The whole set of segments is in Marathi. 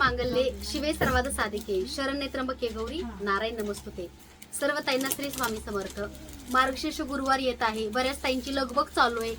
मांगल्ये शिवे सर्वाद साधिके शरण्ये त्र्यंबके गौरी नारायण नमस्तुते. सर्व ताईंना श्री स्वामी समर्थ. मार्गशीर्ष गुरुवार येत आहे. बऱ्याच ताईंची लगबग चालू आहे.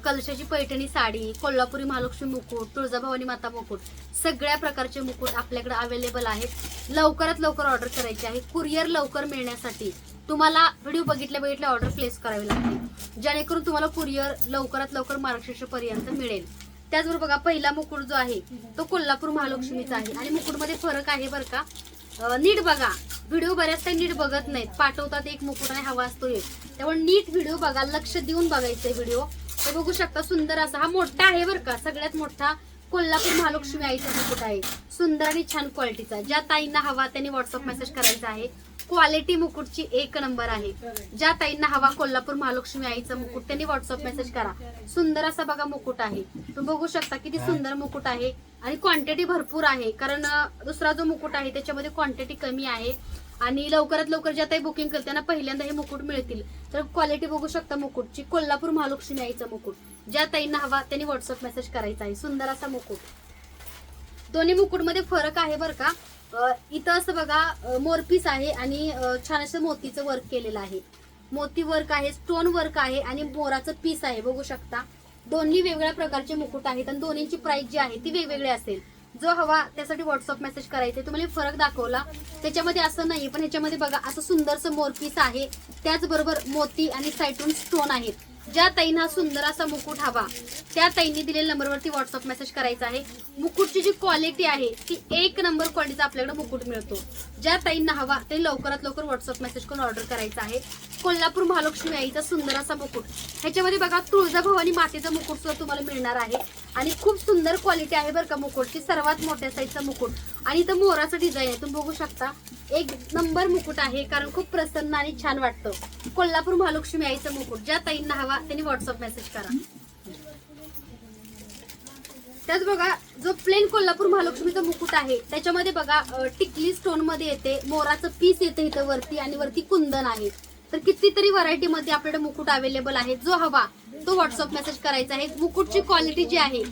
कलशाची पैठणी साडी, कोल्हापुरी महालक्ष्मी मुकुट, तुळजाभवानी माता मुकुट, सगळ्या प्रकारचे मुकुट आपल्याकडे अवेलेबल आहेत. लवकरात लवकर ऑर्डर करायची आहे. कुरिअर लवकर मिळण्यासाठी तुम्हाला व्हिडिओ बघितल्या ऑर्डर प्लेस करावी लागते, जेणेकरून तुम्हाला कुरिअर लवकरात लवकर मार्गशीर्ष पर्यंत मिळेल. त्याचबरोबर बघा, पहिला मुकुट जो आहे तो कोल्हापूर महालक्ष्मीचा आहे आणि मुकुटमध्ये फरक आहे बरं का. नीट बघा व्हिडिओ. बऱ्याच काही नीट बघत नाहीत, पाठवतात एक मुकुट आणि हवा असतो एक. त्यामुळे नीट व्हिडिओ बघा, लक्ष देऊन बघायचंय व्हिडिओ. ते बघू शकता, सुंदर असा हा मोठा आहे बरं का. सगळ्यात मोठा कोल्हापूर महालक्ष्मी आईचा मुकुट आहे. सुंदर आणि छान क्वालिटीचा. ज्या ताईंना हवा त्यांनी व्हॉट्सअप मेसेज करायचा आहे. क्वालिटी मुकुटची एक नंबर आहे. ज्या ताईंना हवा कोल्हापूर महालक्ष्मी आईचा मुकुट त्यांनी व्हॉट्सअप मेसेज करा. सुंदर असा बघा मुकुट आहे. तुम्ही बघू शकता किती सुंदर मुकुट आहे आणि क्वांटिटी भरपूर आहे. कारण दुसरा जो मुकुट आहे त्याच्यामध्ये क्वांटिटी कमी आहे आणि लवकरात लवकर ज्या ताई बुकिंग करते त्यांना पहिल्यांदा हे मुकुट मिळतील. तर क्वालिटी बघू शकता मुकुटची. कोल्हापूर महालक्ष्मी आईचा मुकुट ज्या ताईंना हवा त्यांनी व्हॉट्सअप मेसेज करायचा आहे. सुंदर असा मुकुट. दोन्ही मुकुटमध्ये फरक आहे बरं का. इथं असं बघा मोरपीस आहे आणि छान असं मोतीचं वर्क केलेलं आहे. मोती वर्क आहे, स्टोन वर्क आहे आणि मोराचं पीस आहे. बघू शकता दोन्ही वेगवेगळ्या प्रकारचे मुकुट आहेत आणि दोन्हीची प्राइस जी आहे ती वेगवेगळी असेल. जो हवा त्यासाठी व्हॉट्सअप मेसेज करायचे. तुम्हाला फरक दाखवला, त्याच्यामध्ये असं नाही पण ह्याच्यामध्ये बघा असं सुंदरसं मोरपीस आहे. त्याचबरोबर मोती आणि साईडून स्टोन आहेत. ज्या ताईंना सुंदर असा मुकुट हवा त्या ताईंनी दिलेल्या नंबरवरती व्हॉट्सअप मेसेज करायचा आहे. मुकुटची जी क्वालिटी आहे ती एक नंबर क्वालिटीचा आपल्याकडे मुकुट मिळतो. ज्या ताईंना हवा ते लवकरात लवकर व्हॉट्सअप मेसेज करून ऑर्डर करायचा आहे. कोल्हापूर महालक्ष्मी आईचा सुंदर असा मुकुट. ह्याच्यामध्ये बघा तुळजाभवानी मातेचा मुकुट सुद्धा तुम्हाला मिळणार आहे आणि खूप सुंदर क्वालिटी आहे बरं का मुकुटची. सर्वात मोठ्या साईजचा मुकुट आणि इथं मोराचं डिझाईन आहे. तुम्ही बघू शकता एक नंबर मुकुट आहे, कारण खूप प्रसन्न आणि छान वाटतं. कोल्हापूर महालक्ष्मी आईचं मुकुट ज्या ताईंना हवा त्यांनी व्हॉट्सअप मेसेज करा. त्याच बघा जो प्लेन कोल्हापूर महालक्ष्मीचा मुकुट आहे त्याच्यामध्ये बघा टिकली स्टोन मध्ये येते, मोराचं पीस येते इथं वरती आणि वरती कुंदन आहे. तर कितीतरी व्हरायटी मध्ये आपल्याकडे मुकुट अवेलेबल आहे. जो हवा तो व्हॉट्सअप मेसेज करायचा आहे. मुकुटची क्वालिटी जी आहे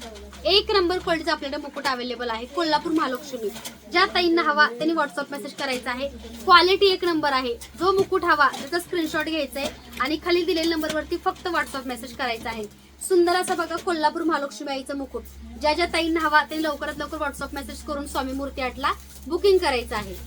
एक नंबर क्वालिटीचा आपल्याकडे मुकुट अवेलेबल आहे. कोल्हापूर महालक्ष्मी ज्या ताईंना हवा त्यांनी व्हॉट्सअप मेसेज करायचा आहे. क्वालिटी एक नंबर आहे. जो मुकुट हवा त्याचा स्क्रीनशॉट घ्यायचा आहे आणि खाली दिलेल्या नंबरवरती फक्त व्हॉट्सअप मेसेज करायचा आहे. सुंदर असा बघा कोल्हापूर महालक्ष्मी आईचा मुकुट. ज्या ज्या ताईंना हवा त्यांनी लवकरात लवकर व्हॉट्सअप मेसेज करून स्वामी मूर्ती 8ला बुकिंग करायचं आहे.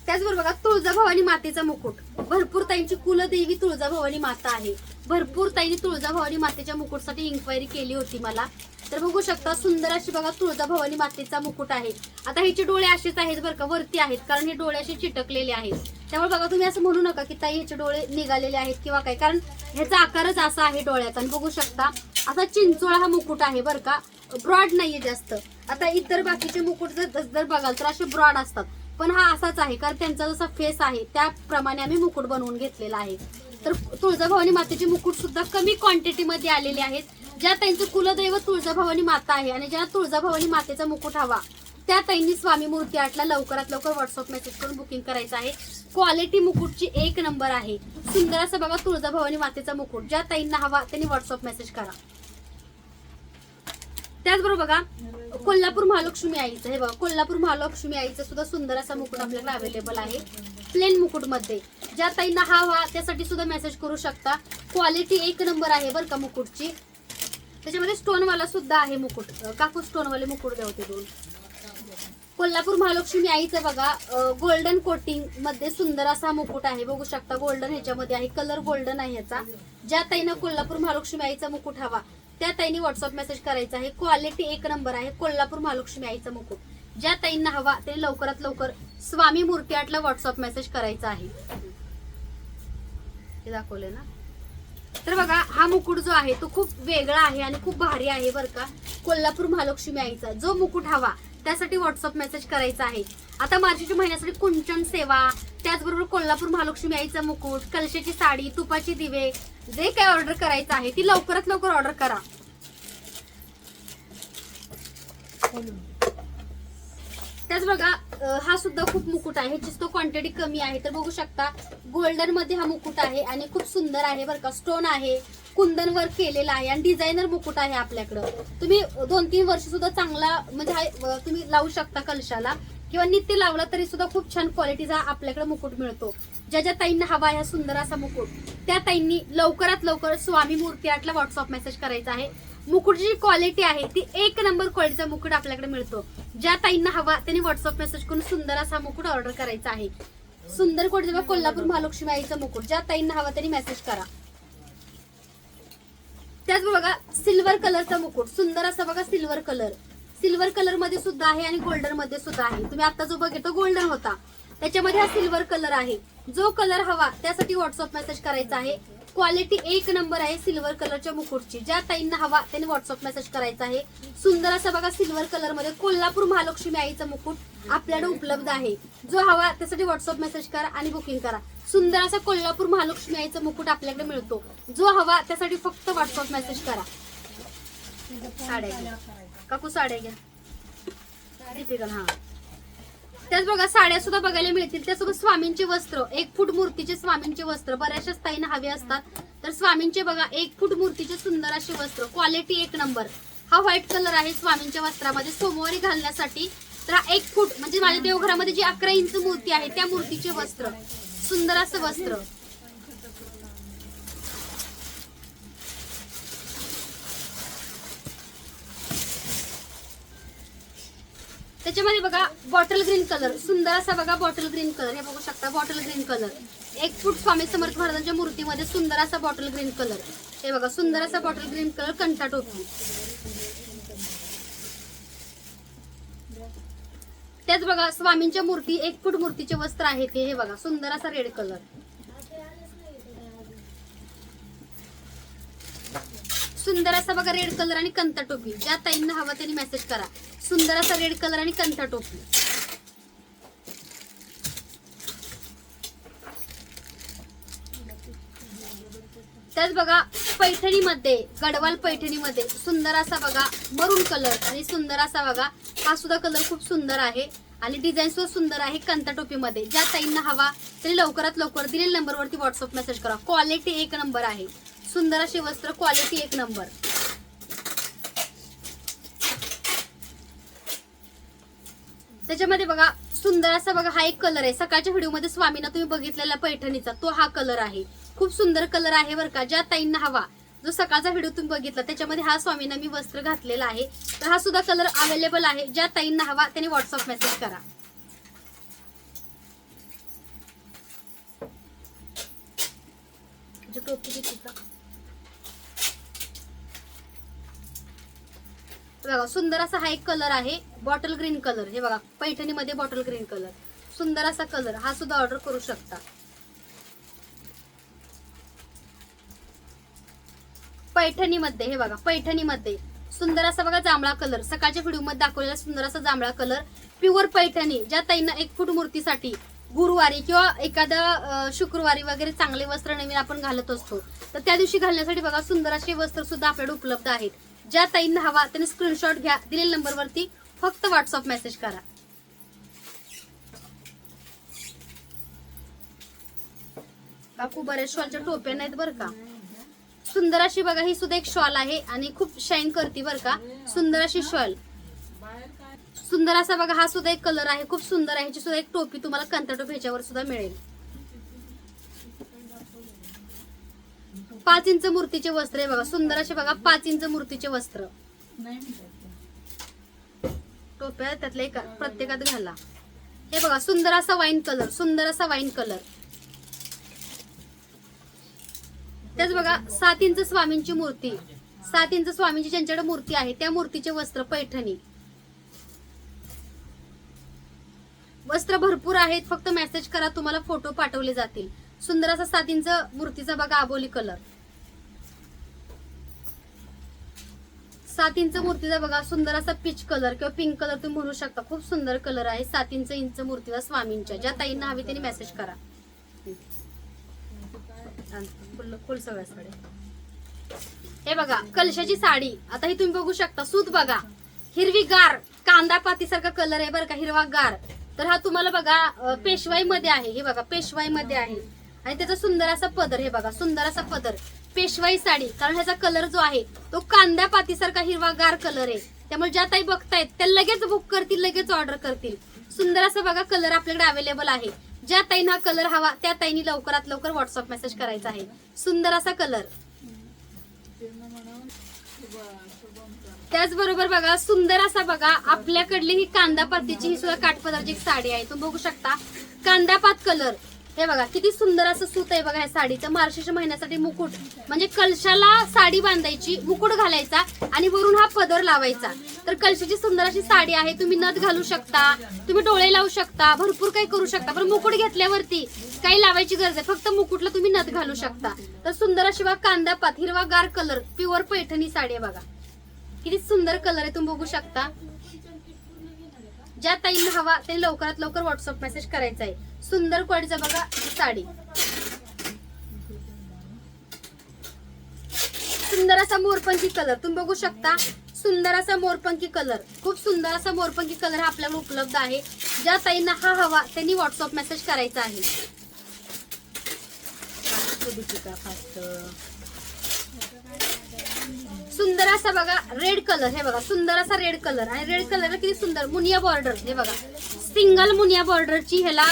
त्याचबरोबर बघा तुळजाभवानी मातेचा मुकुट. भरपूर ताईंची कुलदेवी तुळजाभवानी माता आहे. भरपूर ताईंनी तुळजाभवानी मातेच्या मुकुटसाठी इन्क्वायरी केली होती मला. तर बघू शकता सुंदर अशी बघा तुळजाभवानी मातेचा मुकुट आहे. आता ह्याचे डोळे असेच आहेत बरं का, वरती आहेत, कारण हे डोळे असे चिटकलेले आहेत. त्यामुळे बघा तुम्ही असं म्हणू नका की ताई ह्याचे डोळे निघालेले आहेत किंवा काय, कारण ह्याचा आकारच असा आहे डोळ्याचा. आणि बघू शकता असा चिंचोळा हा मुकुट आहे बरं का, ब्रॉड नाहीये जास्त. आता इतर बाकीचे मुकुट जर बघाल तर असे ब्रॉड असतात, पण हा असाच आहे कारण त्यांचा जसा फेस आहे त्याप्रमाणे आम्ही मुकुट बनवून घेतलेला आहे. तर तुळजाभवानी मातेचे मुकुट सुद्धा कमी क्वांटिटी मध्ये आलेले आहेत. ज्या ताईंचं कुलदैवत तुळजाभवानी माता आहे आणि ज्या तुळजाभवानी मातेचा मुकुट हवा त्या ताईंनी स्वामी मूर्ती 8ला लवकरात लवकर व्हॉट्सअप मेसेज करून बुकिंग करायचं आहे. क्वालिटी मुकुटची एक नंबर आहे. सुंदर असं बघा तुळजाभवानी मातेचा मुकुट. ज्या ताईंना हवा त्यांनी व्हॉट्सअप मेसेज करा. त्याचबरोबर बघा कोल्हापूर महालक्ष्मी आईचं, हे बघा कोल्हापूर महालक्ष्मी आईचं सुद्धा सुंदर असा मुकुट आपल्याकडे अवेलेबल आहे प्लेन मुकुट मध्ये. ज्या ताईंना हवा त्यासाठी सुद्धा मेसेज करू शकता. क्वालिटी एक नंबर आहे बरं का मुकुटची. त्याच्यामध्ये स्टोनवाला सुद्धा आहे मुकुट. काकू स्टोनवाले मुकुट द्या होते दोन. कोल्हापूर महालक्ष्मी आईचं बघा गोल्डन कोटिंग मध्ये सुंदर असा मुकुट आहे. बघू शकता गोल्डन ह्याच्यामध्ये आहे, कलर गोल्डन आहे ह्याचा. ज्या ताईंना कोल्हापूर महालक्ष्मी आईचा मुकुट हवा त्या ताईंनी व्हॉट्सअप मेसेज करायचा आहे. क्वालिटी एक नंबर आहे. कोल्हापूर महालक्ष्मी आईचा मुकुट ज्या ताईंना हवा ते लवकरात लवकर स्वामी मूर्ती 8ला व्हॉट्सअप मेसेज करायचा आहे. हे दाखवले ना. तर बघा हा मुकुट जो आहे तो खूप वेगळा आहे आणि खूप भारी आहे बरं का. कोल्हापूर महालक्ष्मी आईचा जो मुकुट हवा त्यासाठी व्हॉट्सअप मेसेज करायचा आहे. आता मार्चच्या महिन्यासाठी कुंचन सेवा, त्याचबरोबर कोल्हापूर महालक्ष्मी आईचा मुकुट, कलशाची साडी, तुपाची दिवे, जे काय ऑर्डर करायचं आहे ती लवकरात लवकर ऑर्डर करा. त्याच बघा हा सुद्धा खूप मुकुट आहे. ह्याची तो क्वांटिटी कमी आहे. तर बघू शकता गोल्डन मध्ये हा मुकुट आहे आणि खूप सुंदर आहे बरं का. स्टोन आहे, कुंदन वर्क केलेला आहे आणि डिझायनर मुकुट आहे आपल्याकडं. तुम्ही 2-3 वर्ष सुद्धा चांगला म्हणजे तुम्ही लावू शकता कलशाला किंवा नित्य लावला तरी सुद्धा खूप छान क्वालिटीचा आपल्याकडे मुकुट मिळतो. ज्या ज्या ताईंना हवा ह्या सुंदर असा मुकुट त्या ताईंनी लवकरात लवकर स्वामी मूर्ती आर्टला व्हॉट्सअप मेसेज करायचा आहे. मुकुटची जी क्वालिटी आहे ती 1 नंबर क्वालिटीचा मुकुट आपल्याकडे मिळतो. ज्या ताईंना हवा त्यांनी व्हॉट्सअप मेसेज करून सुंदर असा मुकुट ऑर्डर करायचा आहे. सुंदर क्वालिटीचा कोल्हापूर महालक्ष्मी आईचा मुकुट ज्या ताईंना हवा त्यांनी मेसेज करा. त्याच बघा सिल्वर कलरचा मुकुट सुंदर असा बघा सिल्वर कलर मध्ये सुद्धा आहे आणि गोल्डन मध्ये सुद्धा आहे. तुम्ही आता जो बघितला गोल्डन होता त्याच्यामध्ये हा सिल्वर कलर आहे. जो कलर हवा त्यासाठी व्हॉट्सअप मेसेज करायचा आहे. क्वालिटी 1 नंबर आहे सिल्वर कलरच्या मुकुटची. ज्या ताईंना हवा त्यांनी व्हॉट्सअप मेसेज करायचा आहे. सुंदर असा बघा सिल्वर कलर मध्ये कोल्हापूर महालक्ष्मी आईचा मुकुट आपल्याकडे उपलब्ध आहे. जो हवा त्यासाठी व्हॉट्सअप मेसेज करा आणि बुकिंग करा. सुंदर असा कोल्हापूर महालक्ष्मी आईचा मुकुट आपल्याकडे मिळतो. जो हवा त्यासाठी फक्त व्हॉट्सअप मेसेज करा. साड्या घ्या काकू, साड्या घ्या. हा त्याच बघा साड्या सुद्धा बघायला मिळतील. त्यासोबत स्वामींचे वस्त्र 1 फूट मूर्तीचे स्वामींचे वस्त्र बऱ्याचशा ताईंना हवे असतात. तर स्वामींचे बघा 1 फूट मूर्तीचे सुंदर असे वस्त्र क्वालिटी 1 नंबर. हा व्हाईट कलर आहे स्वामींच्या वस्त्रामध्ये सोमवारी घालण्यासाठी. तर हा 1 फूट म्हणजे माझ्या देवघरामध्ये जी 11 इंच मूर्ती आहे त्या मूर्तीचे वस्त्र सुंदर असं वस्त्र. त्याच्यामध्ये बघा बॉटल ग्रीन कलर सुंदर असा बघा बॉटल ग्रीन कलर हे बघू शकता. बॉटल ग्रीन कलर 1 फूट स्वामी समर्थ महाराजांच्या मूर्तीमध्ये सुंदर असा बॉटल ग्रीन कलर हे बघा. सुंदर असा बॉटल ग्रीन कलर कंठा टोपी. त्याच बघा स्वामींच्या मूर्ती 1 फूट मूर्तीचे वस्त्र आहे ते हे बघा सुंदर असा रेड कलर. सुंदर असा बघा रेड कलर आणि कंठा टोपी. ज्या ताईंना हवा त्यांनी मेसेज करा. सुंदर असा रेड कलर आणि कंठा टोपी. त्याच बघा पैठणीमध्ये गडवाल पैठणीमध्ये सुंदर असा बघा मरून कलर आणि सुंदर असा बघा हा सुद्धा कलर खूप सुंदर आहे आणि डिझाईन सुद्धा सुंदर आहे कंठा टोपीमध्ये. ज्या ताईंना हवा तरी लवकरात लवकर दिलेल्या नंबरवरती व्हॉट्सअप मेसेज करा. क्वालिटी 1 नंबर आहे. सुंदर असे वस्त्र क्वालिटी 1 नंबर. त्याच्यामध्ये बघा सुंदर असा बघा हा एक कलर आहे. सकाळच्या व्हिडिओमध्ये स्वामींना तुम्ही बघितलेला पैठणीचा तो हा कलर आहे. खूप सुंदर कलर आहे बरं का. ज्या ताईंना हवा जो सकाळचा व्हिडिओ तुम्ही बघितला त्याच्यामध्ये हा स्वामींना मी वस्त्र घातलेला आहे. तर हा सुद्धा कलर अवेलेबल आहे. ज्या ताईंना हवा त्यांनी व्हॉट्सअप मेसेज करा. टोपी किती बघा सुंदर असा हा एक कलर आहे बॉटल ग्रीन कलर हे बघा पैठणीमध्ये बॉटल ग्रीन कलर सुंदर असा कलर हा सुद्धा ऑर्डर करू शकता. पैठणीमध्ये हे बघा पैठणीमध्ये सुंदर असा बघा जांभळा कलर सकाळच्या व्हिडिओ मध्ये दाखवलेला सुंदर असा जांभळा कलर प्युअर पैठणी. ज्या ताईंना 1 फूट मूर्तीसाठी गुरुवारी किंवा एखादा शुक्रवारी वगैरे चांगले वस्त्र नवीन आपण घालत असतो तर त्या दिवशी घालण्यासाठी बघा सुंदर असे वस्त्र सुद्धा आपल्याकडे उपलब्ध आहेत. ज्या ताईंना हवा त्यांनी स्क्रीनशॉट घ्या. दिलेल्या नंबरवरती फक्त व्हॉट्सअप मेसेज करा. काकू बऱ्याच शॉलच्या टोप्या नाहीत बरं का. सुंदर अशी बघा ही सुद्धा एक शॉल आहे आणि खूप शाईन करते बरं का. सुंदर अशी शॉल सुंदर असा बघा हा सुद्धा एक कलर आहे खूप सुंदर आहे. ह्याची सुद्धा एक टोपी तुम्हाला कंठा टोपी ह्याच्यावर सुद्धा मिळेल. 5 इंच मूर्तीचे वस्त्र आहे बघा सुंदर असे बघा 5 इंच मूर्तीचे वस्त्र टोप्या त्यातले प्रत्येकात घाला. हे बघा सुंदर असा वाईन कलर सुंदर असा वाईन कलर. त्याच बघा 7 इंच स्वामींची मूर्ती 7 इंच स्वामींची ज्यांच्याकडे मूर्ती आहे त्या मूर्तीचे वस्त्र पैठणी. वस्त्र भरपूर आहेत फक्त मेसेज करा तुम्हाला फोटो पाठवले जातील. सुंदर असा 7 इंच मूर्तीचा बघा आबोली कलर 7 इंच मूर्तीचा बघा सुंदर असा पीच कलर किंवा पिंक कलर तुम्ही म्हणू शकता. खूप सुंदर कलर आहे 7 इंच मूर्तीचा स्वामींच्या. ज्या ताईंना हवी त्यांनी मेसेज करा. फुल सगळ्या साडी हे बघा कलशाची साडी. आता ही तुम्ही बघू शकता सूत बघा हिरवीगार कांदा पातीसारखा कलर आहे बरं का हिरवागार. तर हा तुम्हाला बघा पेशवाई मध्ये आहे. हे बघा पेशवाई मध्ये आहे आणि त्याचा सुंदर असा पदर हे बघा सुंदर असा पदर. पेशवाई साडी, कारण ह्याचा कलर जो आहे तो कांदा पातीसारखा हिरवागार कलर आहे, त्यामुळे ज्या ताई बघतायत त्या लगेच बुक करतील, लगेच ऑर्डर करतील. सुंदर असं बघा कलर आपल्याकडे अवेलेबल आहे. ज्या ताईंना कलर हवा त्या ताईंनी लवकरात लवकर व्हॉट्सअप मेसेज करायचा आहे. सुंदर असा कलर. त्याचबरोबर बघा सुंदर असा बघा आपल्याकडली ही कांदा पातीची ही सुद्धा काठपदराची एक साडी आहे. तुम्ही बघू शकता कांदा पात कलर. हे बघा किती सुंदर असं सूत आहे बघा या साडीचं. मार्गशीर्ष महिन्यासाठी मुकुट, म्हणजे कलशाला साडी बांधायची, मुकुट घालायचा आणि वरून हा पदर लावायचा. तर कलशाची सुंदर अशी साडी आहे. तुम्ही नथ घालू शकता, तुम्ही डोळे लावू शकता, भरपूर काही करू शकता. पण मुकुट घेतल्यावरती काही लावायची गरज आहे, फक्त मुकुटला तुम्ही नथ घालू शकता. तर सुंदर अशी बघा कांदा पात हिरवागार कलर प्युअर पैठणी साडी आहे बघा. किती सुंदर कलर आहे तुम्ही बघू शकता. ज्या ताईंना हवा ते लवकरात लवकर व्हॉट्सअप मेसेज करायचा आहे. सुंदर क्वालिटीचा बघा साडी. सुंदर असा मोरपंखी कलर तुम्ही बघू शकता. सुंदर असा मोरपंखी कलर, खूप सुंदर असा मोरपंखी कलर हा आपल्याकडे उपलब्ध आहे. ज्या ताईंना हा हवा त्यांनी व्हॉट्सअप मेसेज करायचा आहे. सुंदर असा बघा रेड कलर. हे बघा सुंदर असा रेड कलर, आणि रेड कलरला किती सुंदर मुनिया बॉर्डर. हे बघा सिंगल मुनिया बॉर्डरची ह्याला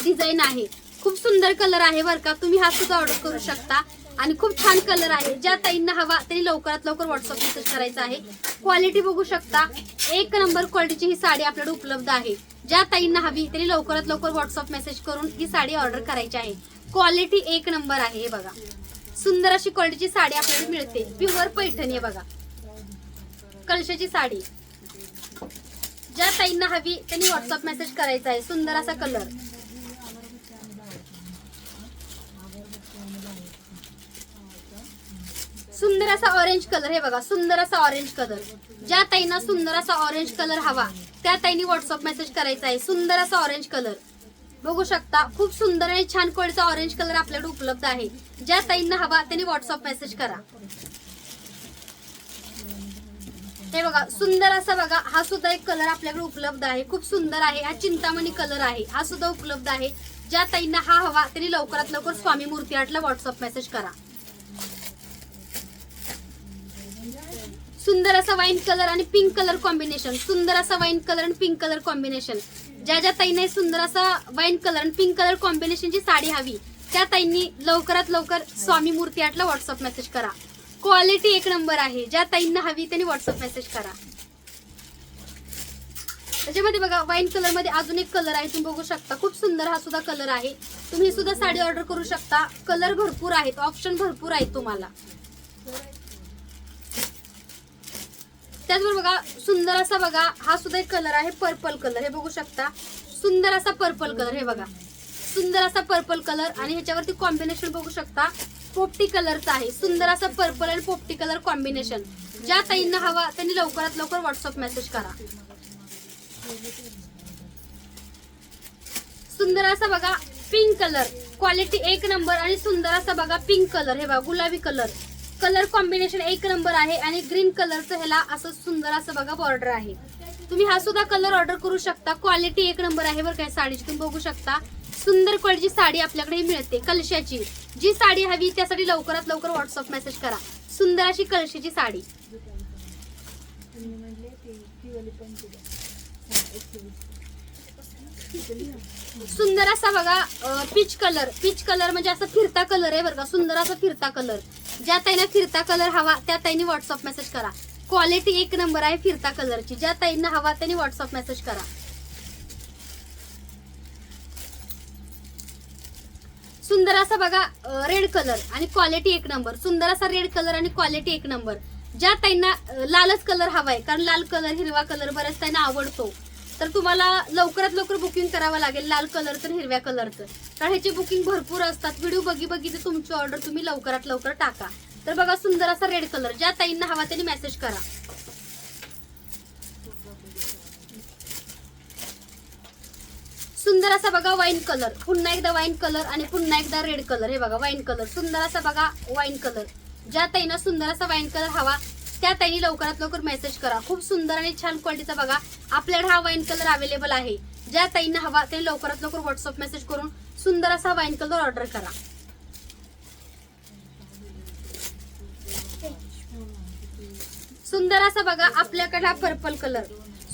डिझाईन आहे. खूप सुंदर कलर आहे बरं का. तुम्ही हा सुद्धा ऑर्डर करू शकता आणि खूप छान कलर आहे. ज्या ताईंना हवा त्यांनी लवकरात लवकर व्हॉट्सअप मेसेज करायचा आहे. क्वालिटी बघू शकता, एक नंबर क्वालिटीची ही साडी आपल्याकडे उपलब्ध आहे. ज्या ताईंना हवी त्यांनी लवकरात लवकर व्हॉट्सअप मेसेज करून ही साडी ऑर्डर करायची आहे. क्वालिटी एक नंबर आहे. हे बघा सुंदर अशी क्वालिटीची साडी आपल्याला मिळते. प्युअर पैठणी आहे बघा, कलशाची साडी. ज्या ताईंना हवी त्यांनी व्हॉट्सअप मेसेज करायचा आहे. सुंदर असा कलर. सुंदर असा ऑरेंज कलर. हे बघा सुंदर असा ऑरेंज कलर. ज्या ताईंना सुंदर असा ऑरेंज कलर हवा त्या ताईंनी व्हॉट्सअप मेसेज करायचा आहे. सुंदर असा ऑरेंज कलर बघू शकता. खूप सुंदर आणि छान क्वालिटीचा ऑरेंज कलर आपल्याकडे उपलब्ध आहे. ज्या ताईंना हवा त्यांनी व्हॉट्सअप मेसेज करा. हे बघा सुंदर असा बघा हा सुद्धा एक कलर आपल्याकडे उपलब्ध आहे. खूप सुंदर आहे. हा चिंतामणी कलर आहे. हा सुद्धा उपलब्ध आहे. ज्या ताईंना हा हवा त्यांनी लवकरात लवकर स्वामी मूर्ती आर्टला व्हॉट्सअप मेसेज करा. सुंदर असा वाईन कलर आणि पिंक कलर कॉम्बिनेशन. सुंदर असा वाईन कलर आणि पिंक कलर कॉम्बिनेशन. ज्या ज्या ताईंना सुंदर असा वाईन कलर आणि पिंक कलर कॉम्बिनेशनची साडी हवी त्या ताईंनी लवकरात लवकर स्वामी मूर्ती आर्टला व्हॉट्सअप मेसेज करा. क्वालिटी एक नंबर आहे. ज्या ताईंना हवी त्यांनी व्हॉट्सअप मेसेज करा. त्याच्यामध्ये बघा वाईन कलर मध्ये अजून एक कलर आहे. तुम्ही बघू शकता खूप सुंदर हा सुद्धा कलर आहे. तुम्ही सुद्धा साडी ऑर्डर करू शकता. कलर भरपूर आहेत, ऑप्शन भरपूर आहेत तुम्हाला. त्याचबरोबर बघा सुंदर असा बघा हा सुद्धा एक कलर आहे पर्पल कलर. हे बघू शकता सुंदर असा पर्पल कलर. हे बघा सुंदर असा पर्पल कलर आणि ह्याच्यावरती कॉम्बिनेशन बघू शकता पोपटी कलरचा आहे. सुंदर असा पर्पल आणि पोपटी कलर कॉम्बिनेशन. ज्या ताईंना हवा त्यांनी लवकरात लवकर व्हॉट्सअप मेसेज करा. सुंदर असा बघा पिंक कलर, क्वालिटी एक नंबर आणि सुंदर असा बघा पिंक कलर. हे बघा गुलाबी कलर, कलर कॉम्बिनेशन एक नंबर आहे आणि ग्रीन कलरचं ह्याला असं सुंदर असं बघा बॉर्डर आहे. तुम्ही हा सुद्धा कलर ऑर्डर करू शकता. क्वालिटी एक नंबर आहे बरं काय साडीची. तुम्ही बघू शकता सुंदर क्वालिटीची साडी आपल्याकडे मिळते कलशाची. जी साडी हवी त्यासाठी लवकरात लवकर व्हॉट्सअप मेसेज करा. सुंदर अशी कलशाची साडी. सुंदर असा बघा पीच कलर. पीच कलर म्हणजे असं फिरता कलर आहे बरं का. सुंदर असा फिरता कलर. ज्या ताईंना फिरता कलर हवा त्या ताईंनी व्हॉट्सअप मेसेज करा. क्वालिटी एक नंबर आहे फिरता कलरची. ज्या ताईंना हवा त्यांनी व्हॉट्सअप मेसेज करा. सुंदर असा बघा रेड कलर आणि क्वालिटी एक नंबर. सुंदर असा रेड कलर आणि क्वालिटी एक नंबर. ज्या ताईंना लालच कलर हवाय, कारण लाल कलर हिरवा कलर बऱ्याच ताईंना आवडतो, तर तुम्हाला लवकरात लवकर बुकिंग करावं लागेल लाल कलरचं हिरव्या कलरचं. कारण ह्याची बुकिंग भरपूर असतात. व्हिडिओ बघी तुमची ऑर्डर तुम्ही लवकरात लवकर टाका. तर बघा सुंदर असा रेड कलर. ज्या ताईंना हवा त्यांनी मेसेज करा. सुंदर असा बघा वाईन कलर. पुन्हा एकदा वाईन कलर आणि पुन्हा एकदा रेड कलर. हे बघा वाईन कलर. सुंदर असा बघा वाईन कलर. ज्या ताईंना सुंदर असा वाईन कलर हवा त्या ताईंनी लवकरात लवकर मेसेज करा. खूप सुंदर आणि छान क्वालिटीचा बघा आपल्याकडे हा वाईन कलर अवेलेबल आहे. ज्या ताईंना हवा त्यांनी लवकरात लवकर व्हॉट्सअप मेसेज करून सुंदर असा वाईन कलर ऑर्डर करा. सुंदर असा बघा आपल्याकडला पर्पल कलर,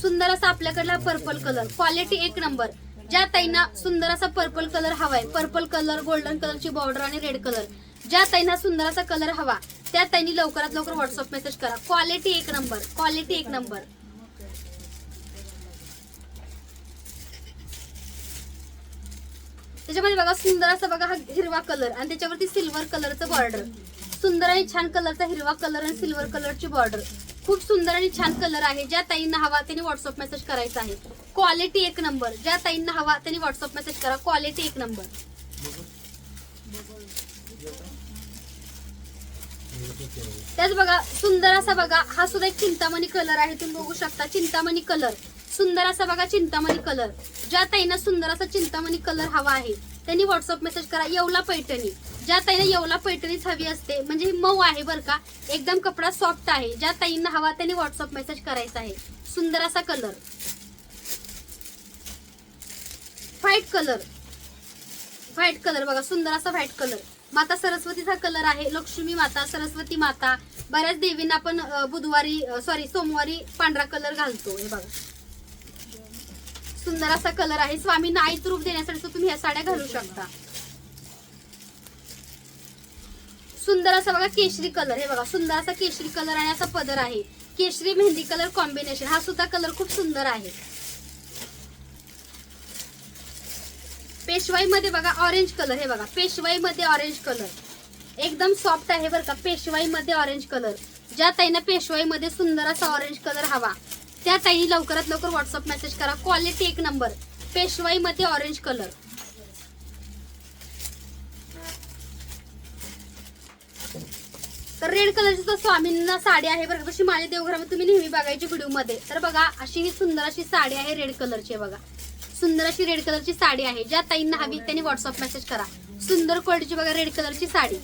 सुंदर असा आपल्याकडला पर्पल कलर, क्वालिटी एक नंबर. ज्या ताईंना सुंदर असा पर्पल कलर हवाय, पर्पल कलर, गोल्डन कलरची बॉर्डर आणि रेड कलर, ज्या ताईंना सुंदर असा कलर हवा त्या ताईंनी लवकरात लवकर व्हॉट्सअप मेसेज करा. क्वालिटी एक नंबर, क्वालिटी एक नंबर. त्याच्यामध्ये बघा सुंदर असा बघा हा हिरवा कलर आणि त्याच्यावरती सिल्वर कलरचं बॉर्डर, सुंदर आणि छान कलरचा हिरवा कलर आणि सिल्वर कलरची बॉर्डर, खूप सुंदर आणि छान कलर आहे. ज्या ताईंना हवा त्यांनी व्हॉट्सअप मेसेज करायचा आहे. क्वालिटी एक नंबर. ज्या ताईंना हवा त्यांनी व्हॉट्सअप मेसेज करा. क्वालिटी एक नंबर. त्याच बघा सुंदर असा बघा हा सुद्धा एक चिंतामणी कलर आहे. तुम्ही बघू शकता चिंतामणी कलर, सुंदर असा बघा चिंतामणी कलर. ज्या ताईंना सुंदर असा चिंतामणी कलर हवा आहे त्यांनी व्हॉट्सअप मेसेज करा. येवला पैठणी, ज्या ताईंना येवला पैठणीच हवी असते, म्हणजे ही मऊ आहे बरं का, एकदम कपडा सॉफ्ट आहे, ज्या ताईंना हवा त्यांनी व्हॉट्सअप मेसेज करायचा आहे. सुंदर असा colour, white colour, white colour बघा सुंदर असा व्हाईट कलर. माता सरस्वतीचा कलर आहे. लक्ष्मी माता, सरस्वती माता, बऱ्याच देवींना आपण बुधवारी सोमवारी पांढरा कलर घालतो. हे बघा सुंदर असा कलर आहे. स्वामींना आईचं रूप देण्यासाठी तुम्ही ह्या साड्या घालू शकता. सुंदर असा बघा केशरी कलर, हे बघा सुंदर असा केशरी कलर आणि असा पदर आहे. केशरी मेहंदी कलर कॉम्बिनेशन, हा सुद्धा कलर खूप सुंदर आहे. पेशवाई मध्ये बघा ऑरेंज कलर, हे बघा पेशवाई मध्ये ऑरेंज कलर एकदम सॉफ्ट आहे बरं का. पेशवाई मध्ये ऑरेंज कलर, ज्या ताईंना पेशवाई मध्ये सुंदर असा ऑरेंज कलर हवा त्या ताईंनी लवकरात लवकर व्हॉट्सअप मेसेज करा. क्वालिटी एक नंबर. पेशवाई मध्ये ऑरेंज कलर. तर रेड कलरची तर स्वामींना साडी आहे बरं का, जशी माझ्या देवघरामध्ये तुम्ही नेहमी बघायची व्हिडिओ मध्ये. तर बघा अशी ही सुंदर अशी साडी आहे रेड कलरची. बघा सुंदर अशी रेड कलरची साडी आहे. ज्या ताईंना हवी त्यांनी व्हॉट्सअप मेसेज करा. सुंदर क्वालिटीची बघा रेड कलरची साडी.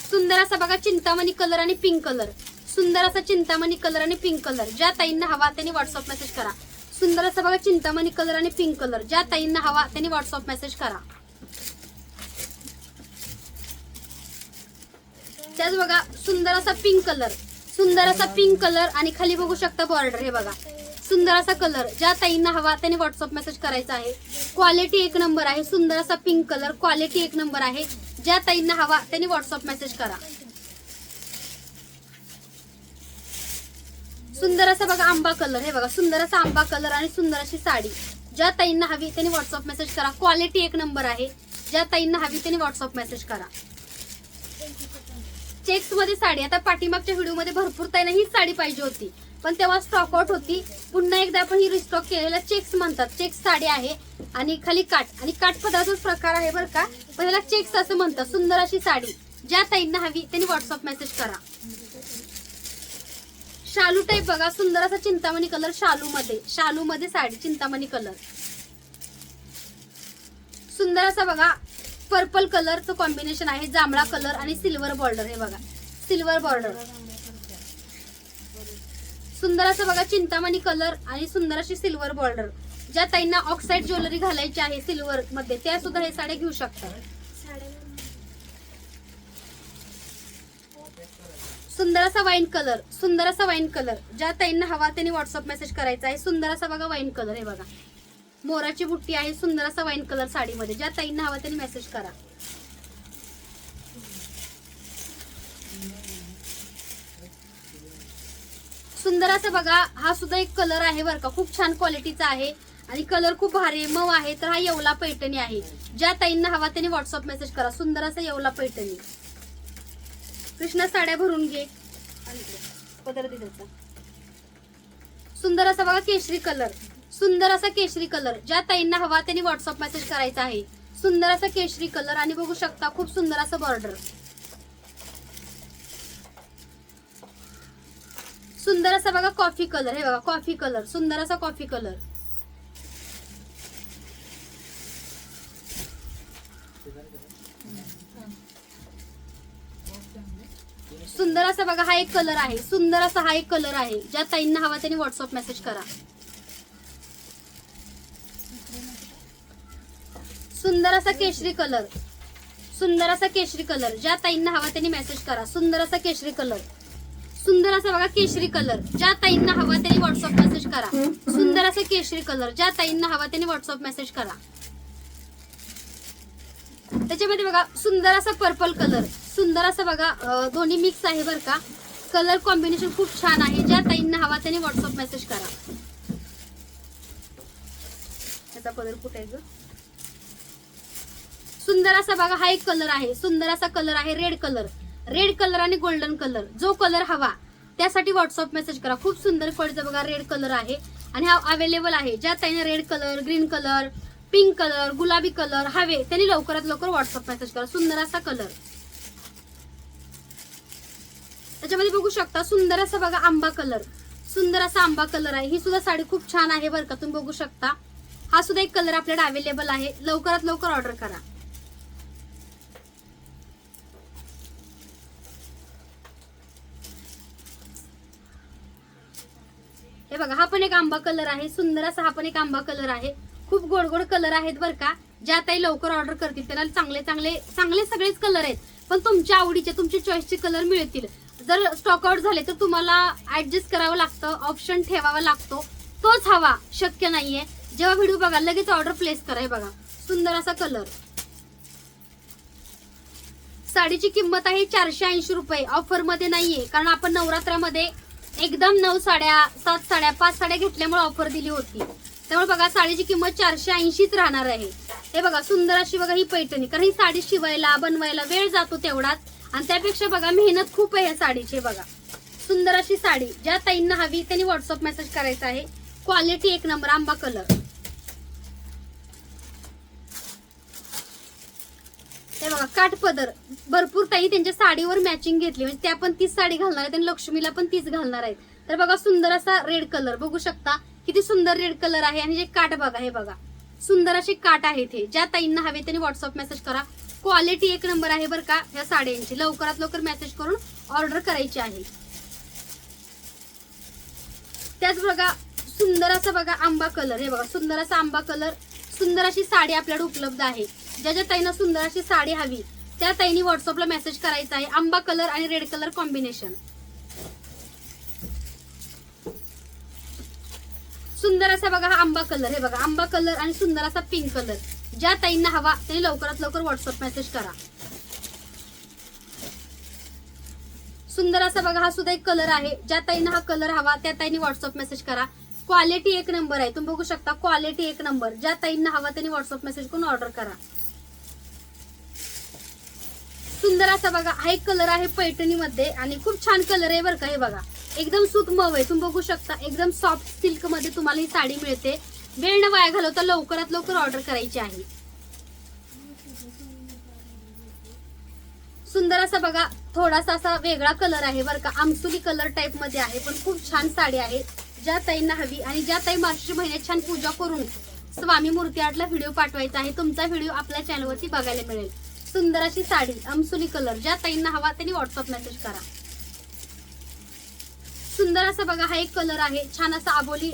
सुंदर असा बघा चिंतामणी कलर आणि पिंक कलर, सुंदर असा चिंतामणी कलर आणि पिंक कलर. ज्या ताईंना हवा त्यांनी व्हॉट्सअप मेसेज करा. सुंदर असा बघा चिंतामणी कलर आणि पिंक कलर. ज्या ताईंना हवा त्यांनी व्हॉट्सअप मेसेज करा. त्याच बघा सुंदर असा पिंक कलर, सुंदर असा पिंक कलर आणि खाली बघू शकता बॉर्डर. हे बघा सुंदर असा कलर. ज्या ताईंना हवा त्यांनी व्हॉट्सअप मेसेज करायचा आहे. क्वालिटी एक नंबर आहे. सुंदर असा पिंक कलर, क्वालिटी एक नंबर आहे. ज्या ताईंना हवा त्यांनी व्हॉट्सअप मेसेज करा. सुंदर असा बघा आंबा कलर, हे बघा सुंदर असा आंबा कलर आणि सुंदर अशी साडी. ज्या ताईंना हवी त्यांनी व्हॉट्सअप मेसेज करा. क्वालिटी एक नंबर आहे. ज्या ताईंना हवी त्यांनी व्हॉट्सअप मेसेज करा. चेक्स मध्ये साडी, आता पाठीमागच्या व्हिडिओ मध्ये भरपूर ताईंना हीच साडी पाहिजे होती पण तेव्हा स्टॉक आउट होती. पुन्हा एकदा आपण ही रिस्टॉक केलेला चेक्स म्हणतात. चेक्स साडी आहे आणि खाली काठ, आणि काठ पदराचाच प्रकार आहे बरं का, पण याला चेक्स असं म्हणतात. सुंदर अशी साडी. ज्या ताईंना हवी त्यांनी व्हॉट्सअप मेसेज करा. शालू टाईप बघा सुंदर असा चिंतामणी कलर, शालू मध्ये साडी चिंतामणी कलर. सुंदर असा बघा पर्पल कलरचं कॉम्बिनेशन आहे. जांभळा कलर आणि सिल्वर बॉर्डर. हे बघा सिल्वर बॉर्डर. सुंदर असं बघा चिंतामणी कलर आणि सुंदर अशी सिल्वर बॉर्डर. ज्या ताईंना ऑक्साईड ज्वेलरी घालायची आहे सिल्वर मध्ये त्या सुद्धा हे साड्या घेऊ शकतात. सुंदर असा वाईन कलर, सुंदर असा वाईन कलर. ज्या ताईंना हवा त्यांनी व्हॉट्सअप मेसेज करायचा आहे. सुंदर असा बघा वाईन कलर. हे बघा मोराची बुट्टी आहे. सुंदर असा वाईन कलर साडीमध्ये. ज्या ताईंना हवा त्यांनी मेसेज करा. सुंदर असं बघा हा सुद्धा एक कलर आहे बरं का, खूप छान क्वालिटीचा आहे आणि कलर खूप भारी मऊ आहे. तर हा येवला पैठणी आहे. ज्या ताईंना हवा त्यांनी व्हॉट्सअप मेसेज करा. सुंदर असा येवला पैठणी. कृष्णा साड्या भरून घे पदर दिल्याचा. सुंदर असा बघा केशरी कलर, सुंदर असा केशरी कलर. ज्या ताईंना हवा त्यांनी व्हॉट्सअप मेसेज करायचा आहे. सुंदर असा केशरी कलर आणि बघू शकता खूप सुंदर असं बॉर्डर. सुंदर असा बघा कॉफी कलर. हे बघा कॉफी कलर, सुंदर असा कॉफी कलर. सुंदर असा बघा हा एक कलर आहे. सुंदर असा हा एक कलर आहे. ज्या ताईंना हवा त्यांनी व्हॉट्सअप मेसेज करा. सुंदर असा केशरी कलर. सुंदर असा केशरी कलर, ज्या ताईंना हवा त्यांनी मेसेज करा. सुंदर असा केशरी कलर, सुंदर असा बघा केशरी कलर, ज्या ताईंना हवा त्यांनी व्हॉट्सअप मेसेज करा. सुंदर असा केशरी कलर, ज्या ताईंना हवा त्यांनी व्हॉट्सअप मेसेज करा. त्याच्यामध्ये बघा सुंदर असा पर्पल कलर, सुंदर असा बघा दोन्ही मिक्स आहे बरं का. कलर कॉम्बिनेशन खूप छान आहे. ज्या ताईंना हवा त्यांनी व्हॉट्सअप मेसेज करा. त्याचा कलर कुठे आहे ग? सुंदर असा बघा हा एक कलर आहे. सुंदर असा कलर आहे रेड कलर, रेड कलर आणि गोल्डन कलर. जो कलर हवा त्यासाठी व्हॉट्सअप मेसेज करा. खूप सुंदर फळचा बघा रेड कलर आहे आणि हा अवेलेबल आहे. ज्या ताईने red colour, green colour, pink colour, गुलाबी कलर हवे त्यांनी लवकरात लवकर व्हॉट्सअप मेसेज करा. सुंदर असा कलर. त्याच्यामध्ये बघू शकता सुंदर असा बघा आंबा कलर, सुंदर असा आंबा कलर आहे. ही सुद्धा साडी खूप छान आहे बरं का, तुम्ही बघू शकता. हा सुद्धा एक कलर आपल्याकडे अवेलेबल आहे. लवकरात लवकर ऑर्डर करा. हे बघा हा पण एक आंबा कलर आहे. सुंदर असा हा पण एक आंबा कलर आहे. खूप गोड गोड कलर आहेत बरं का. ज्या ताई लवकर ऑर्डर करतील त्यांना चांगले चांगले चांगले सगळेच कलर आहेत, पण तुमच्या आवडीचे तुमच्या चॉईसचे कलर मिळतील. जर स्टॉक आउट झाले तर तुम्हाला ऍडजस्ट करावं लागतं, ऑप्शन ठेवावा लागतो. तोच हवा शक्य नाहीये. जेव्हा व्हिडिओ बघा लगेच ऑर्डर प्लेस करा. बघा सुंदर असा कलर. साडीची किंमत आहे 480 रुपये. ऑफर मध्ये नाहीये, कारण आपण नवरात्रामध्ये एकदम 9 साड्या, 7 साड्या, 5 साड्या घेतल्यामुळे ऑफर दिली होती. त्यामुळे बघा साडीची किंमत 480च राहणार आहे. हे बघा सुंदर अशी बघा ही पैठणी, कारण ही साडी शिवायला बनवायला वेळ जातो तेवढाच, आणि त्यापेक्षा बघा मेहनत खूप आहे या साडीची. बघा सुंदर अशी साडी, ज्या ताईंना हवी त्यांनी व्हॉट्सअप मेसेज करायचा आहे. क्वालिटी एक नंबर. आंबा कलर. हे बघा काठपदर. भरपूर ताई त्यांच्या साडीवर मॅचिंग घेतली, म्हणजे त्या पण तीच साडी घालणार आहेत आणि लक्ष्मीला पण तीच घालणार आहेत. तर बघा सुंदर असा रेड कलर बघू शकता, किती सुंदर रेड कलर आहे. आणि जे काठ बघा, हे बघा सुंदर असे काठ आहेत. हे ज्या ताईंना हवे त्यांनी व्हॉट्सअप मेसेज करा. क्वालिटी एक नंबर आहे बरं का या साड्यांची. लवकरात लवकर मेसेज करून ऑर्डर करायची आहे. त्याच बघा सुंदर असा बघा आंबा कलर. हे बघा सुंदर असा आंबा कलर. सुंदर अशी साडी आपल्याकडे उपलब्ध आहे. ज्या ज्या ताईंना सुंदर अशी साडी हवी त्या ताईंनी व्हॉट्सअपला मेसेज करायचा आहे. आंबा कलर आणि रेड कलर कॉम्बिनेशन. सुंदर असा बघा हा आंबा कलर. हे बघा आंबा कलर आणि सुंदर असा पिंक कलर. ज्या ताईंना हवा त्यांनी लवकरात लवकर व्हॉट्सअप मेसेज करा. सुंदर असा बघा हा सुद्धा एक कलर आहे. ज्या ताईंना हा कलर हवा त्या ताईंनी व्हॉट्सअप मेसेज करा. क्वालिटी एक नंबर आहे. तुम्ही बघू शकता क्वालिटी एक नंबर. ज्या ताईंना हवा त्यांनी व्हॉट्सअप मेसेज करून ऑर्डर करा. सुंदर असा बघा हा एक कलर आहे पैठणीमध्ये आणि खूप छान कलर आहे बरं का. हे बघा एकदम सूत मऊ आहे. तुम्ही बघू शकता एकदम सॉफ्ट सिल्क मध्ये तुम्हाला ही साडी मिळते. वेळ न वाया घालवता लवकरात लवकर ऑर्डर करायची आहे. सुंदर असा बघा थोडासा असा वेगळा कलर आहे बरं का. आमसुली कलर टाइप मध्ये आहे, पण खूप छान साडी आहे. ज्या ताईंना हवी आणि ज्या ताई मार्च महिन्यात छान पूजा करून स्वामी मूर्ती आर्टला व्हिडिओ पाठवायचा आहे, तुमचा व्हिडिओ आपल्या चॅनलवरती बघायला मिळेल. सुंदर अशी साडी आमसुली कलर. ज्या ताईंना हवा त्यांनी व्हॉट्सअप मेसेज करा. सुंदर असा बघा हा एक कलर आहे. छान असा आबोली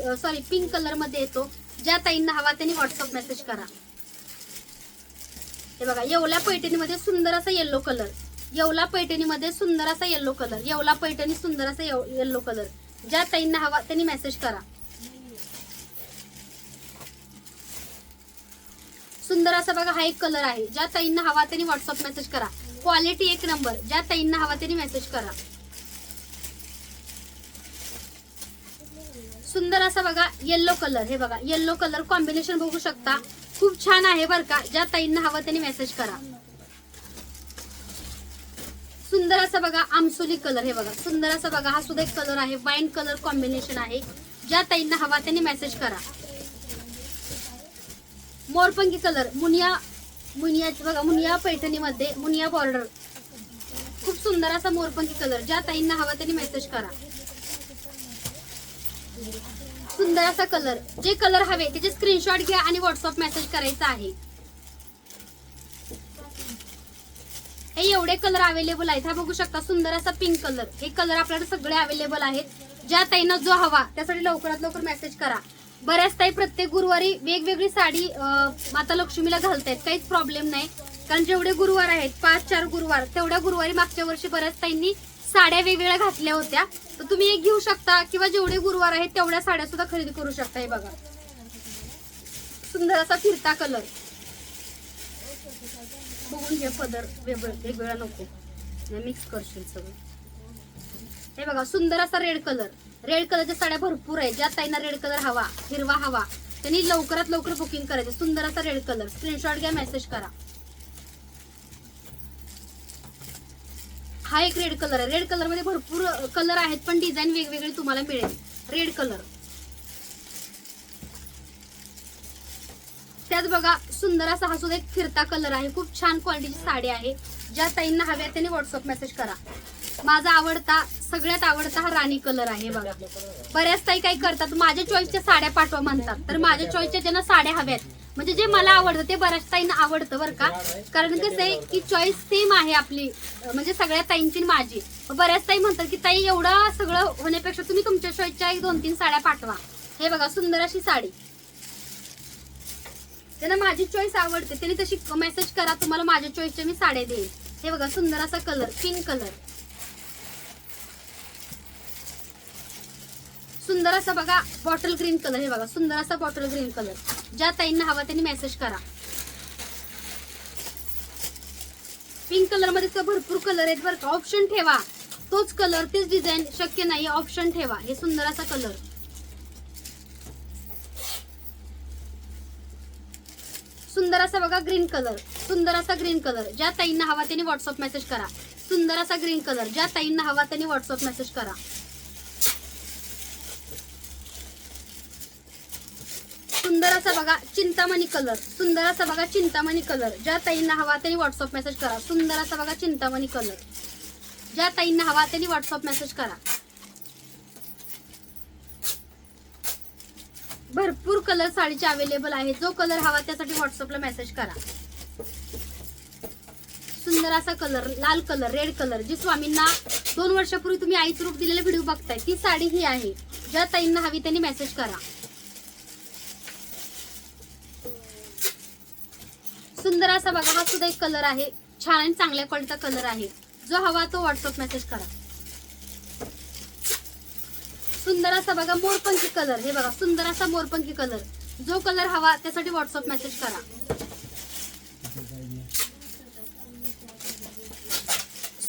पिंक कलर मध्ये येतो. ज्या ताईंना हवा त्यांनी व्हॉट्सअप मेसेज करा. हे बघा येवला पैठणीमध्ये सुंदर असा येल्लो कलर. येवला पैठणीमध्ये सुंदर असा येल्लो कलर. येवला पैठणी सुंदर असा येल्लो कलर. ज्या ताईंना हवा त्यांनी मेसेज करा. सुंदर असा बघा हा एक कलर आहे. ज्या ताईंना हवा त्यांनी व्हॉट्सअप मेसेज करा. क्वालिटी एक नंबर. ज्या ताईंना हवा त्यांनी मेसेज करा. सुंदर असा बघा येल्लो कलर. हे बघा येल्लो कलर कॉम्बिनेशन बघू शकता, खूप छान आहे बरं का. ज्या ताईंना हवा त्यांनी मेसेज करा. सुंदर असा बघा आमसुली कलर. हे बघा सुंदर असा बघा हा सुद्धा एक कलर आहे. वाईन कलर कॉम्बिनेशन आहे. ज्या ताईंना हवा त्यांनी मेसेज करा. मोरपंखी कलर. मुनिया बघा मुनिया पैठणीमध्ये मुनिया बॉर्डर. खूप सुंदर असा मोरपंखी कलर. ज्या ताईंना हवा त्यांनी मेसेज करा. सुंदर असा कलर. जे कलर हवे त्याचे स्क्रीनशॉट घ्या आणि व्हॉट्सअप मेसेज करायचा आहे. हे एवढे कलर अवेलेबल आहेत. हा बघू शकता सुंदर असा पिंक कलर. हे कलर आपल्याकडे सगळे अवेलेबल आहेत. ज्या ताईंना जो हवा त्यासाठी लवकरात लवकर मेसेज करा. बऱ्याच ताई प्रत्येक गुरुवारी वेगवेगळी साडी माता लक्ष्मीला घालतायत, काहीच प्रॉब्लेम नाही. कारण जेवढे गुरुवार आहेत 5-4 गुरुवार, तेवढ्या गुरुवारी मागच्या वर्षी बऱ्याच ताईंनी साड्या वेगवेगळ्या घातल्या होत्या, तर तुम्ही एक घेऊ शकता किंवा जेवढे गुरुवार आहेत तेवढ्या साड्या सुद्धा खरेदी करू शकता. हे बघा सुंदर असा फिरता कलर, बघून घे पदर वेगवेगळा नको, मिक्स करशील सगळं. हे बघा सुंदर असा रेड कलर, रेड कलरच्या साड्या भरपूर आहेत. ज्या ताईंना रेड कलर हवा, हिरवा हवा, त्यांनी लवकरात लवकर बुकिंग करायचं. सुंदर असा रेड कलर, स्क्रीनशॉट घ्या, मेसेज करा. हा एक रेड कलर आहे. रेड कलर मध्ये भरपूर कलर आहेत, पण डिझाईन वेगवेगळे तुम्हाला मिळेल. रेड कलर, त्यात बघा सुंदर असा हा सुद्धा एक फिरता कलर आहे. खूप छान क्वालिटीची साडी आहे. ज्या ताईंना हव्या त्यांनी व्हॉट्सअप मेसेज करा. माझा आवडता, सगळ्यात आवडता हा राणी कलर आहे. बघा बऱ्याच ताई काय करतात, माझ्या चॉईसच्या साड्या पाठवा म्हणतात, तर माझ्या चॉईसच्या ज्यांना साड्या हव्यात, म्हणजे जे मला आवडतं ते बऱ्याच ताईंना आवडतं बरं का. कारण कसं आहे की चॉईस सेम आहे आपली, म्हणजे सगळ्या ताईंची माझी. बऱ्याच ताई म्हणतात की ताई एवढं सगळं होण्यापेक्षा तुम्ही तुमच्या चॉईसच्या 1-2-3 साड्या पाठवा. हे बघा सुंदर अशी साडी, त्यांना माझी चॉईस आवडते त्यांनी तशी मेसेज करा, तुम्हाला माझ्या चॉईसच्या मी साड्या देईन. हे बघा सुंदर असा कलर, पिंक कलर, सुंदर असा बघा बॉटल ग्रीन कलर. हे बघा सुंदर असा बॉटल ग्रीन कलर. ज्या ताईंना हवा त्यांनी मेसेज करा. पिंक कलर मध्ये भरपूर कलर आहेत बरं का. ऑप्शन ठेवा, तोच कलर तेच डिझाईन शक्य नाही, ऑप्शन ठेवा. हे सुंदर असा कलर, सुंदर असा बघा ग्रीन कलर, सुंदर असा ग्रीन कलर. ज्या ताईंना हवा त्यांनी व्हॉट्सअप मेसेज करा. सुंदर असा ग्रीन कलर, ज्या ताईंना हवा त्यांनी व्हॉट्सअप मेसेज करा. सुंदर असा बघा चिंतामणी कलर, सुंदर असा बघा चिंतामणी कलर. ज्या ताईंना हवा त्यांनी व्हॉट्सअप मेसेज करा. सुंदर असा बघा चिंतामणी कलर. ज्या ताईंना हवा त्यांनी व्हॉट्सअप मेसेज करा. भरपूर कलर साडीचे अवेलेबल आहे. जो कलर हवा त्यासाठी व्हॉट्सअपला मेसेज करा. सुंदर असा कलर, लाल कलर, रेड कलर. जी स्वामींना 2 वर्षापूर्वी तुम्ही आईच रूप दिलेला व्हिडिओ बघताय ती साडी ही आहे. ज्या ताईंना हवी त्यांनी मेसेज करा. सुंदर असा बघा हा सुद्धा एक कलर आहे, छान आणि चांगल्या क्वालिटीचा कलर आहे. जो हवा तो व्हॉट्सअप मेसेज करा. सुंदर असा बघा मोरपंखी कलर. हे बघा सुंदर असा मोरपंखी कलर. जो कलर हवा त्यासाठी व्हॉट्सअप मेसेज करा.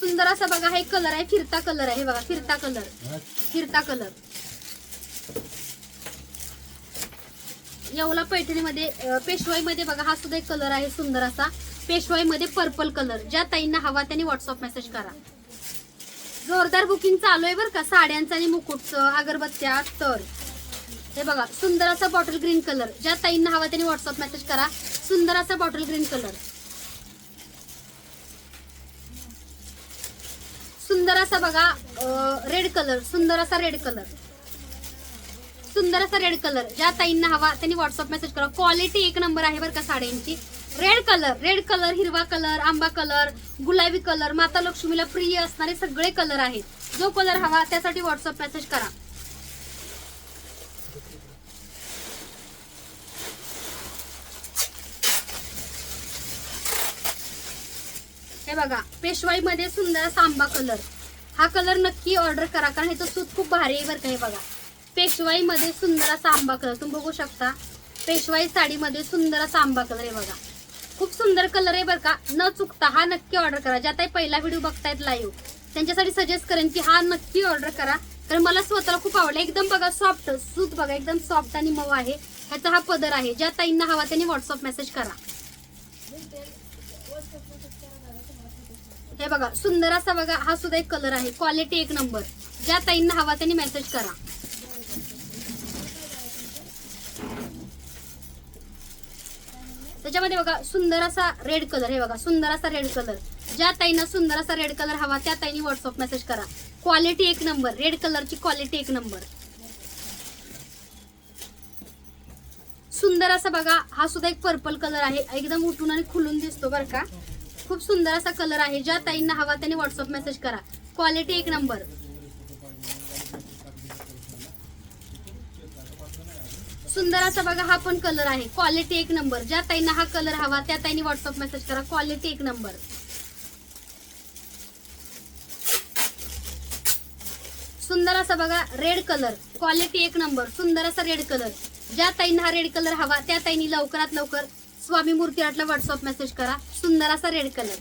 सुंदर असा बघा हा एक कलर आहे, फिरता कलर आहे. हे बघा फिरता कलर, फिरता कलर. येवला पैठणीमध्ये पेशवाईमध्ये बघा हा सुद्धा एक कलर आहे सुंदर असा पेशवाईमध्ये पर्पल कलर. ज्या ताईंना हवा त्यांनी व्हॉट्सअप मेसेज करा. जोरदार बुकिंग चालू आहे बरं का साड्यांचं आणि मुकुटचं, अगरबत्त्या, अत्तर. हे बघा सुंदर असा बॉटल ग्रीन कलर. ज्या ताईंना हवा त्यांनी व्हॉट्सअप मेसेज करा. सुंदर असा बॉटल ग्रीन कलर. सुंदर असा बघा रेड कलर, सुंदर असा रेड कलर, सुंदर असा रेड कलर. ज्या ताईंना हवा त्यांनी व्हॉट्सअप मेसेज करा. क्वालिटी एक नंबर आहे बरं का साड्यांची. रेड कलर, रेड कलर, हिरवा कलर, आंबा कलर, गुलाबी कलर, माता लक्ष्मीला प्रिय असणारे सगळे कलर आहेत. जो कलर हवा त्यासाठी व्हॉट्सअप मेसेज करा. हे बघा पेशवाईमध्ये सुंदर असा आंबा कलर. हा कलर नक्की ऑर्डर करा कारण ह्याचं सूत खूप भारी आहे बरं का. हे बघा पेशवाईमध्ये सुंदर असा आंबा कलर तुम्ही बघू शकता. पेशवाई साडीमध्ये सुंदर असा आंबा कलर. हे बघा खूप सुंदर कलर आहे बरं का. न चुकता हा नक्की ऑर्डर करा. ज्या ताई पहिला व्हिडिओ बघतायत लाईव्ह त्यांच्यासाठी सजेस्ट करेन की हा नक्की ऑर्डर करा कारण मला स्वतःला खूप आवडला. एकदम बघा सॉफ्ट सूत बघा एकदम सॉफ्ट आणि मऊ आहे. ह्याचा हा पदर आहे. ज्या ताईंना हवा त्यांनी व्हॉट्सअप मेसेज करा. हे बघा सुंदर असा बघा हा सुद्धा एक कलर आहे. क्वालिटी एक नंबर. ज्या ताईंना हवा त्यांनी मेसेज करा. त्याच्यामध्ये बघा सुंदर असा रेड कलर. हे बघा सुंदर असा रेड कलर. ज्या ताईंना सुंदर असा रेड कलर हवा त्या ताईंनी व्हॉट्सअप मेसेज करा. क्वालिटी एक नंबर. रेड कलरची क्वालिटी एक नंबर. सुंदर असा बघा हा सुद्धा एक पर्पल कलर आहे. एकदम उठून आणि खुलून दिसतो बरं का. खूप सुंदर असा कलर आहे. ज्या ताईंना हवा त्यांनी व्हॉट्सअप मेसेज करा. क्वालिटी एक नंबर. सुंदर असा बघा हा पण कलर आहे, क्वालिटी एक नंबर. ज्या ताईंना हा कलर हवा त्या ताईंनी व्हॉट्सअप मेसेज करा, क्वालिटी एक नंबर. सुंदर असा बघा रेड कलर, क्वालिटी एक नंबर. सुंदर असा रेड कलर. ज्या ताईंना हा रेड कलर हवा त्या ताईंनी लवकरात लवकर स्वामी मूर्ती आर्टला व्हॉट्सअप मेसेज करा. सुंदर असा रेड कलर.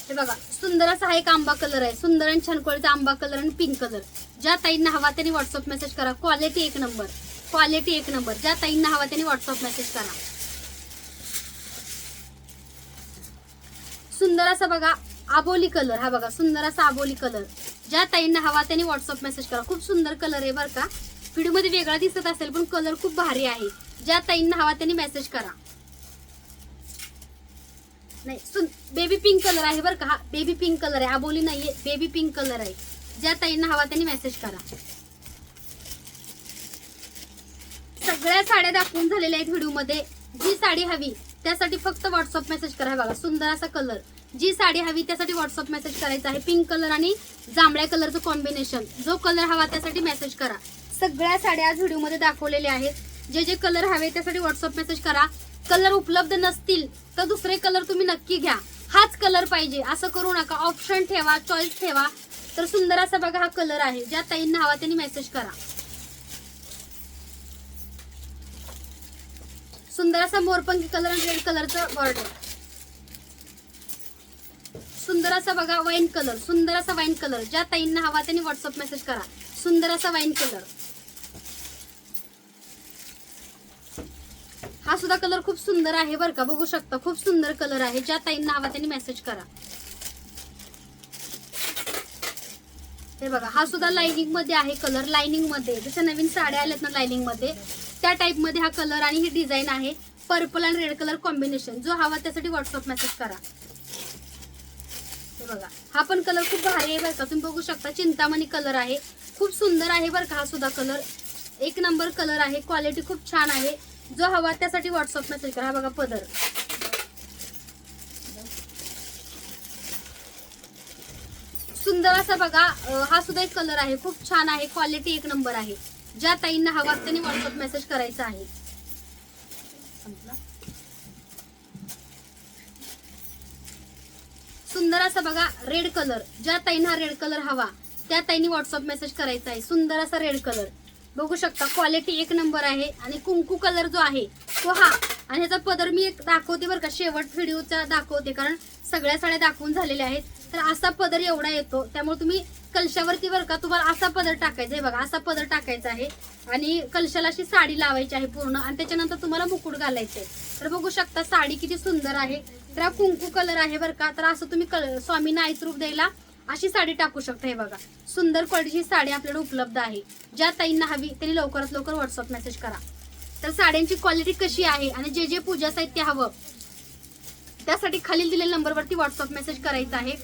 हे बघा सुंदर असा हा एक आंबा कलर आहे, सुंदर आणि छान क्वालिटीचा आंबा कलर आणि पिंक कलर. ज्या ताईंना हवा त्यांनी व्हॉट्सअप मेसेज करा, क्वालिटी एक नंबर. क्वालिटी एक नंबर. ज्या ताईंना हवा त्यांनी व्हॉट्सअप मेसेज करा. सुंदर असा बघा आबोली कलर, हा बघा सुंदर असा आबोली कलर. ज्या ताईंना हवा त्यांनी व्हॉट्सअप मेसेज करा. खूप सुंदर कलर आहे बरं का, व्हिडिओ मध्ये वेगळा दिसत असेल पण कलर खूप भारी आहे. ज्या ताईंना हवा त्यांनी मेसेज करा. नाही बेबी पिंक कलर आहे बरं का, हा बेबी पिंक कलर आहे, आबोली नाहीये, बेबी पिंक कलर आहे. ज्या ताईंना हवा त्यांनी मेसेज करा. सगळ्या साड्या दाखवून झालेल्या आहेत व्हिडिओ मध्ये. जी साडी हवी त्यासाठी फक्त व्हॉट्सअप मेसेज करा. बघा सुंदर असा कलर. जी साडी हवी त्यासाठी व्हॉट्सअप मेसेज करायचा आहे. पिंक कलर आणि जांभळ्या कलरचं कॉम्बिनेशन. जो कलर हवा त्यासाठी मेसेज करा. सगळ्या साड्या आज व्हिडिओ मध्ये दाखवलेल्या आहेत. जे जे कलर हवे त्यासाठी व्हॉट्सअप मेसेज करा. कलर उपलब्ध नसतील तर दुसरे कलर तुम्ही नक्की घ्या. हाच कलर पाहिजे असं करू नका, ऑप्शन ठेवा, चॉईस ठेवा. तर सुंदर असा बघा हा कलर आहे. ज्या ताईंना हवा त्यांनी मेसेज करा. सुंदर असा मोरपंखी कलर आणि रेड कलरचं बॉर्डर. सुंदर असा बघा वाईन कलर, सुंदर असा वाईन कलर. ज्या ताईंना हवा त्यांनी व्हॉट्सअप मेसेज करा. सुंदर असा वाईन कलर. हा सुद्धा कलर खूप सुंदर आहे बरं का, बघू शकता खूप सुंदर कलर आहे. ज्या ताईंना हवा त्यांनी मेसेज करा. हे बघा हा सुद्धा लाइनिंग मध्ये आहे कलर. लाइनिंग मध्ये जसं नवीन साड्या आल्यात ना लाइनिंग मध्ये त्या टाइप मध्ये हा कलर आणि ही डिझाईन आहे. पर्पल आणि रेड कलर कॉम्बिनेशन. जो हवा त्यासाठी व्हॉट्सअप मेसेज करा. हे बघा हा पण कलर खूप भारी आहे बरं का, तुम्ही बघू शकता चिंतामणी कलर आहे. खूप सुंदर आहे बरं का हा सुद्धा कलर. एक नंबर कलर आहे, क्वालिटी खूप छान आहे. जो हवा त्यासाठी व्हॉट्सअप मेसेज करा. हा बघा पदर. सुंदर असा बघा हा सुद्धा एक कलर आहे, खूप छान आहे, क्वालिटी एक नंबर आहे. ज्या ताईंना हवा त्यांनी व्हॉट्सअप मेसेज करायचा आहे. सुंदर असा बघा रेड कलर. ज्या ताईंना रेड कलर हवा त्या ताईंनी व्हॉट्सअप मेसेज करायचा आहे. सुंदर असा रेड कलर बघू शकता, क्वालिटी एक नंबर आहे. आणि कुंकू कलर जो आहे तो हा. आणि ह्याचा पदर मी एक दाखवते बरं का, शेवट व्हिडिओचा दाखवते कारण सगळ्या साड्या दाखवून झालेल्या आहेत. तर असा पदर एवढा येतो, त्यामुळे तुम्ही कलशावरती बरं का तुम्हाला असा पदर टाकायचा आहे. बघा असा पदर टाकायचा आहे आणि कलशाला अशी साडी लावायची आहे पूर्ण आणि त्याच्यानंतर तुम्हाला मुकुट घालायचंय. तर बघू शकता साडी किती सुंदर आहे. तर हा कुंकू कलर आहे बरं का. तर असं तुम्ही स्वामींना आईच रूप द्यायला अशी साडी टाकू शकता. हे बघा सुंदर क्वालिटीची साडी आपल्याला उपलब्ध आहे. ज्या ताईंना हवी त्यांनी लवकरात लवकर व्हॉट्सअप मेसेज करा. तर साड्यांची क्वालिटी कशी आहे आणि जे जे पूजा साहित्य हवं त्यासाठी खालील दिलेल्या नंबरवरती व्हॉट्सअप मेसेज करायचा आहे.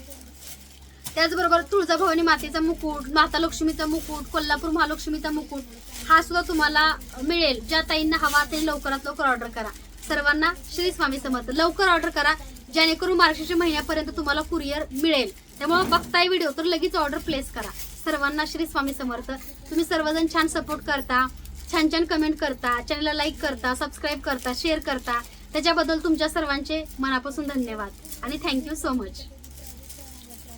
त्याचबरोबर तुळजाभवानी मातेचा मुकुट, माता लक्ष्मीचा मुकुट, कोल्हापूर महालक्ष्मीचा मुकुट हा सुद्धा तुम्हाला मिळेल. ज्या ताईंना हवा ते लवकरात लवकर ऑर्डर करा. सर्वांना श्री स्वामी समर्थ. लवकर ऑर्डर करा जेणेकरून मार्गशीर्ष महिन्यापर्यंत तुम्हाला कुरिअर मिळेल. त्यामुळे बघताय व्हिडिओ तर लगेच ऑर्डर प्लेस करा. सर्वांना श्री स्वामी समर्थ. तुम्ही सर्वजण छान सपोर्ट करता, छान छान कमेंट करता, चॅनलला लाईक करता, सबस्क्राईब करता, शेअर करता. त्याच्याबद्दल तुमच्या सर्वांचे मनापासून धन्यवाद आणि थँक्यू सो मच.